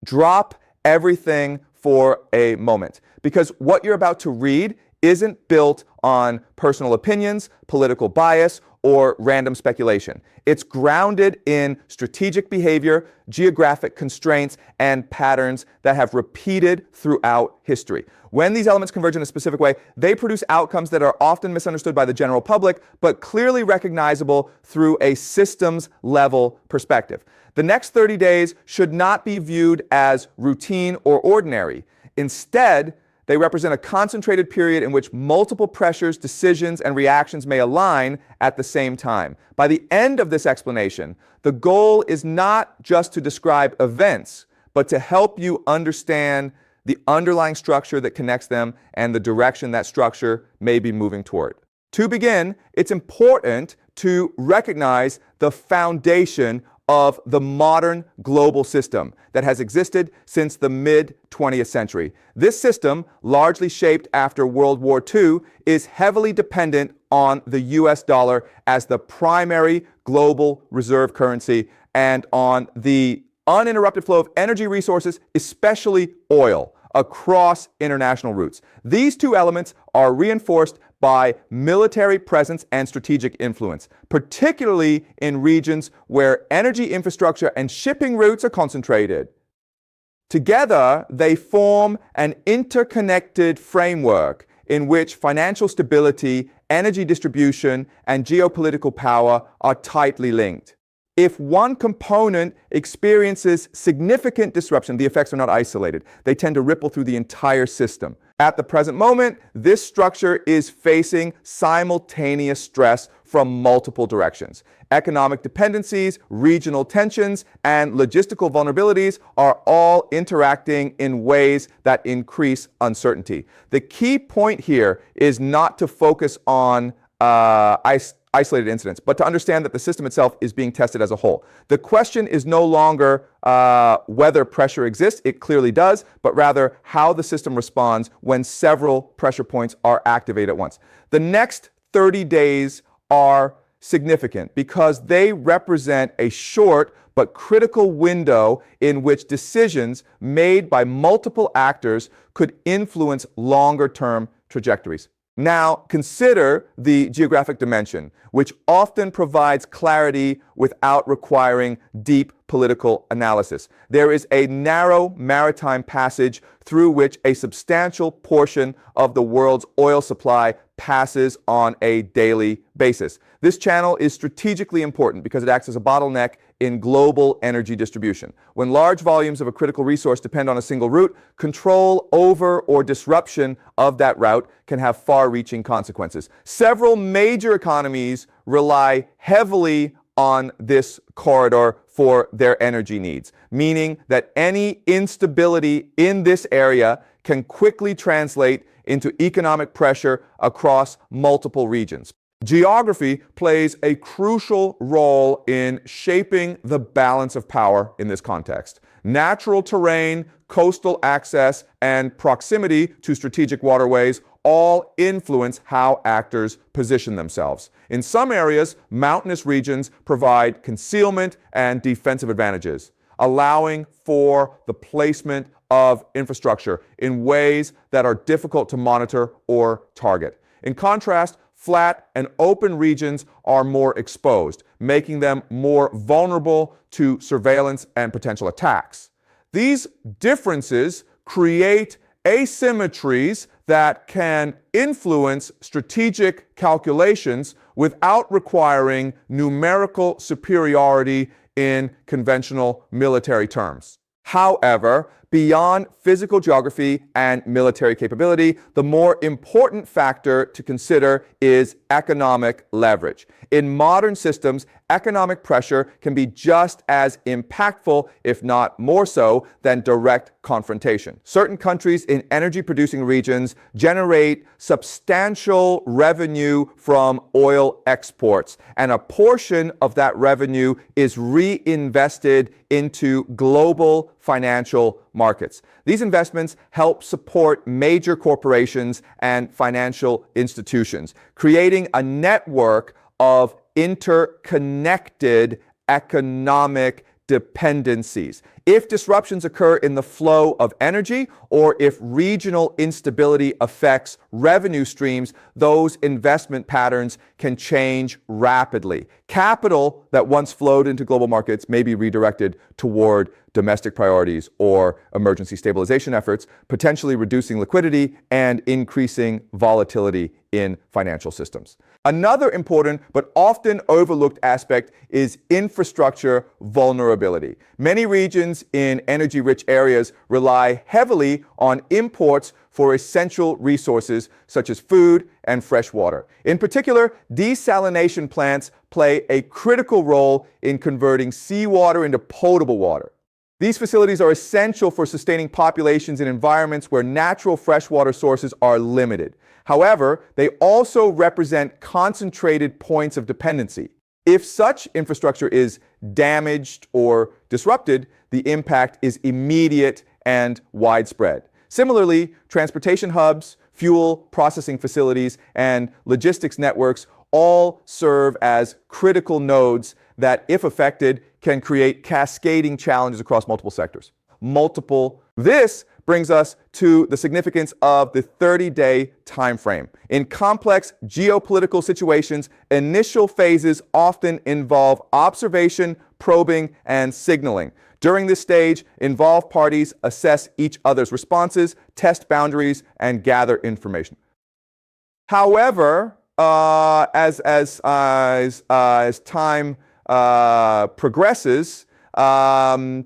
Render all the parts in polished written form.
Drop everything for a moment, because what you're about to read isn't built on personal opinions, political bias, or random speculation. It's grounded in strategic behavior, geographic constraints, and patterns that have repeated throughout history. When these elements converge in a specific way, they produce outcomes that are often misunderstood by the general public, but clearly recognizable through a systems-level perspective. The next 30 days should not be viewed as routine or ordinary. Instead, they represent a concentrated period in which multiple pressures, decisions, and reactions may align at the same time. By the end of this explanation, the goal is not just to describe events, but to help you understand the underlying structure that connects them and the direction that structure may be moving toward. To begin, it's important to recognize the foundation of the modern global system that has existed since the mid-20th century. This system, largely shaped after World War II, is heavily dependent on the US dollar as the primary global reserve currency and on the uninterrupted flow of energy resources, especially oil, across international routes. These two elements are reinforced by military presence and strategic influence, particularly in regions where energy infrastructure and shipping routes are concentrated. Together, they form an interconnected framework in which financial stability, energy distribution, and geopolitical power are tightly linked. If one component experiences significant disruption, the effects are not isolated. They tend to ripple through the entire system. At the present moment, this structure is facing simultaneous stress from multiple directions. Economic dependencies, regional tensions, and logistical vulnerabilities are all interacting in ways that increase uncertainty. The key point here is not to focus on isolated incidents, but to understand that the system itself is being tested as a whole. The question is no longer whether pressure exists, it clearly does, but rather how the system responds when several pressure points are activated at once. The next 30 days are significant because they represent a short but critical window in which decisions made by multiple actors could influence longer-term trajectories. Now, consider the geographic dimension, which often provides clarity without requiring deep political analysis. There is a narrow maritime passage through which a substantial portion of the world's oil supply passes on a daily basis. This channel is strategically important because it acts as a bottleneck in global energy distribution. When large volumes of a critical resource depend on a single route, control over or disruption of that route can have far-reaching consequences. Several major economies rely heavily on this corridor for their energy needs, meaning that any instability in this area can quickly translate into economic pressure across multiple regions. Geography plays a crucial role in shaping the balance of power in this context. Natural terrain, coastal access, and proximity to strategic waterways all influence how actors position themselves. In some areas, mountainous regions provide concealment and defensive advantages, allowing for the placement of infrastructure in ways that are difficult to monitor or target. In contrast, flat and open regions are more exposed, making them more vulnerable to surveillance and potential attacks. These differences create asymmetries that can influence strategic calculations without requiring numerical superiority in conventional military terms. However, beyond physical geography and military capability, the more important factor to consider is economic leverage. In modern systems, economic pressure can be just as impactful, if not more so, than direct confrontation. Certain countries in energy-producing regions generate substantial revenue from oil exports, and a portion of that revenue is reinvested into global financial markets. These investments help support major corporations and financial institutions, creating a network of interconnected economic dependencies. If disruptions occur in the flow of energy, or if regional instability affects revenue streams, those investment patterns can change rapidly. Capital that once flowed into global markets may be redirected toward domestic priorities or emergency stabilization efforts, potentially reducing liquidity and increasing volatility in financial systems. Another important but often overlooked aspect is infrastructure vulnerability. Many regions in energy-rich areas rely heavily on imports for essential resources such as food and fresh water. In particular, desalination plants play a critical role in converting seawater into potable water. These facilities are essential for sustaining populations in environments where natural freshwater sources are limited. However, they also represent concentrated points of dependency. If such infrastructure is damaged or disrupted, the impact is immediate and widespread. Similarly, transportation hubs, fuel processing facilities, and logistics networks all serve as critical nodes that, if affected, can create cascading challenges across multiple sectors. This brings us to the significance of the 30-day time frame. In complex geopolitical situations, initial phases often involve observation, probing, and signaling. During this stage, involved parties assess each other's responses, test boundaries, and gather information. However, as time progresses,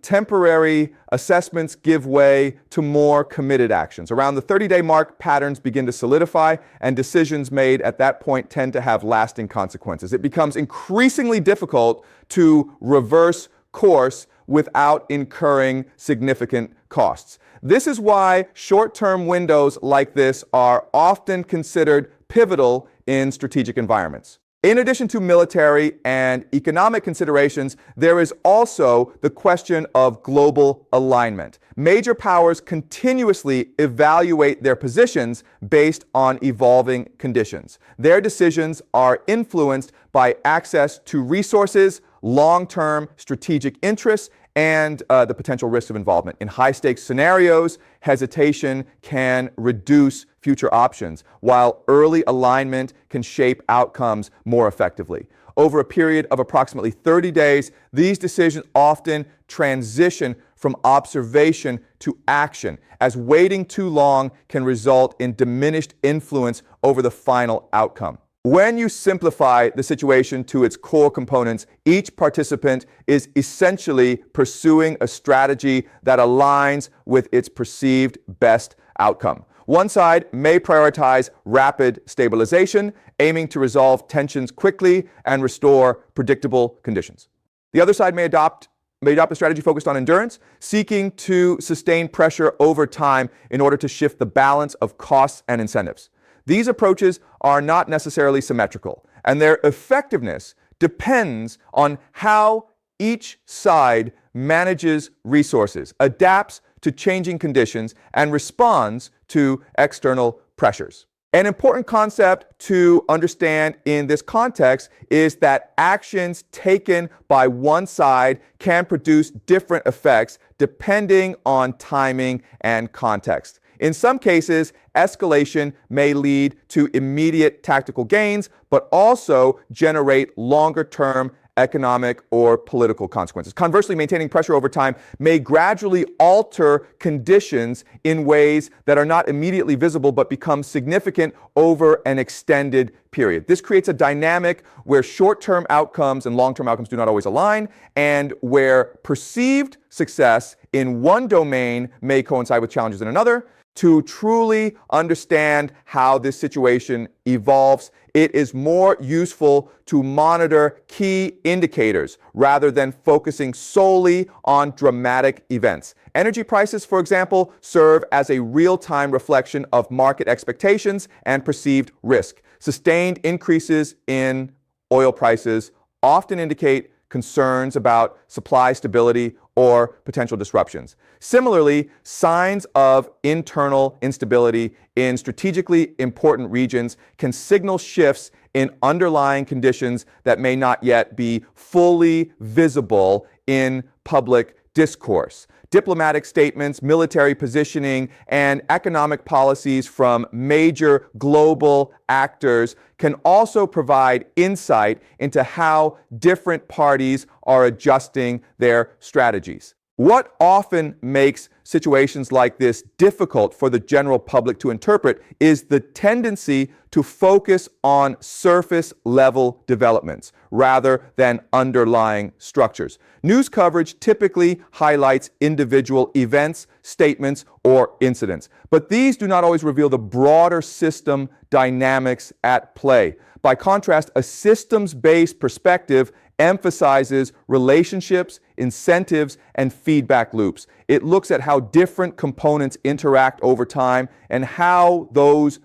temporary assessments give way to more committed actions. Around the 30-day mark, patterns begin to solidify, and decisions made at that point tend to have lasting consequences. It becomes increasingly difficult to reverse course without incurring significant costs. This is why short-term windows like this are often considered pivotal in strategic environments. In addition to military and economic considerations, there is also the question of global alignment. Major powers continuously evaluate their positions based on evolving conditions. Their decisions are influenced by access to resources, long-term strategic interests, and the potential risk of involvement. In high-stakes scenarios, hesitation can reduce future options, while early alignment can shape outcomes more effectively. Over a period of approximately 30 days, these decisions often transition from observation to action, as waiting too long can result in diminished influence over the final outcome. When you simplify the situation to its core components, each participant is essentially pursuing a strategy that aligns with its perceived best outcome. One side may prioritize rapid stabilization, aiming to resolve tensions quickly and restore predictable conditions. The other side may adopt a strategy focused on endurance, seeking to sustain pressure over time in order to shift the balance of costs and incentives. These approaches are not necessarily symmetrical, and their effectiveness depends on how each side manages resources, adapts to changing conditions, and responds to external pressures. An important concept to understand in this context is that actions taken by one side can produce different effects depending on timing and context. In some cases, escalation may lead to immediate tactical gains, but also generate longer-term economic or political consequences. Conversely, maintaining pressure over time may gradually alter conditions in ways that are not immediately visible but become significant over an extended period. This creates a dynamic where short-term outcomes and long-term outcomes do not always align, and where perceived success in one domain may coincide with challenges in another. To truly understand how this situation evolves, it is more useful to monitor key indicators rather than focusing solely on dramatic events. Energy prices, for example, serve as a real-time reflection of market expectations and perceived risk. Sustained increases in oil prices often indicate concerns about supply stability or potential disruptions. Similarly, signs of internal instability in strategically important regions can signal shifts in underlying conditions that may not yet be fully visible in public discourse. Diplomatic statements, military positioning, and economic policies from major global actors can also provide insight into how different parties are adjusting their strategies. What often makes situations like this difficult for the general public to interpret is the tendency to focus on surface level developments rather than underlying structures. News coverage typically highlights individual events, statements, or incidents, but these do not always reveal the broader system dynamics at play. By contrast, a systems-based perspective emphasizes relationships, incentives, and feedback loops. It looks at how different components interact over time and how those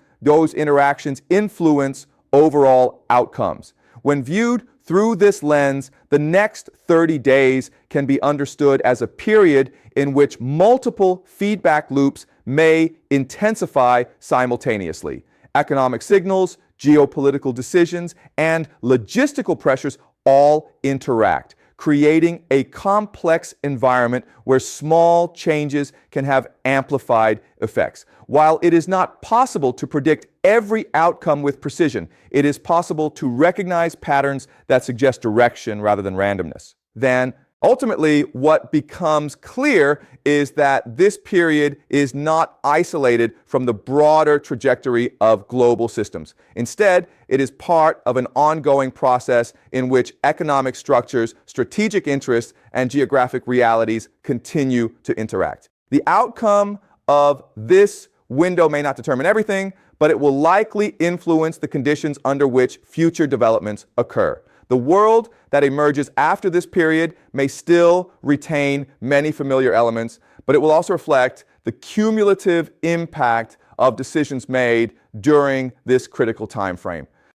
interactions influence overall outcomes. When viewed through this lens, the next 30 days can be understood as a period in which multiple feedback loops may intensify simultaneously. Economic signals, geopolitical decisions, and logistical pressures all interact, creating a complex environment where small changes can have amplified effects. While it is not possible to predict every outcome with precision, it is possible to recognize patterns that suggest direction rather than randomness. Then, ultimately, what becomes clear is that this period is not isolated from the broader trajectory of global systems. Instead, it is part of an ongoing process in which economic structures, strategic interests, and geographic realities continue to interact. The outcome of this window may not determine everything, but it will likely influence the conditions under which future developments occur. The world that emerges after this period may still retain many familiar elements, but it will also reflect the cumulative impact of decisions made during this critical time frame.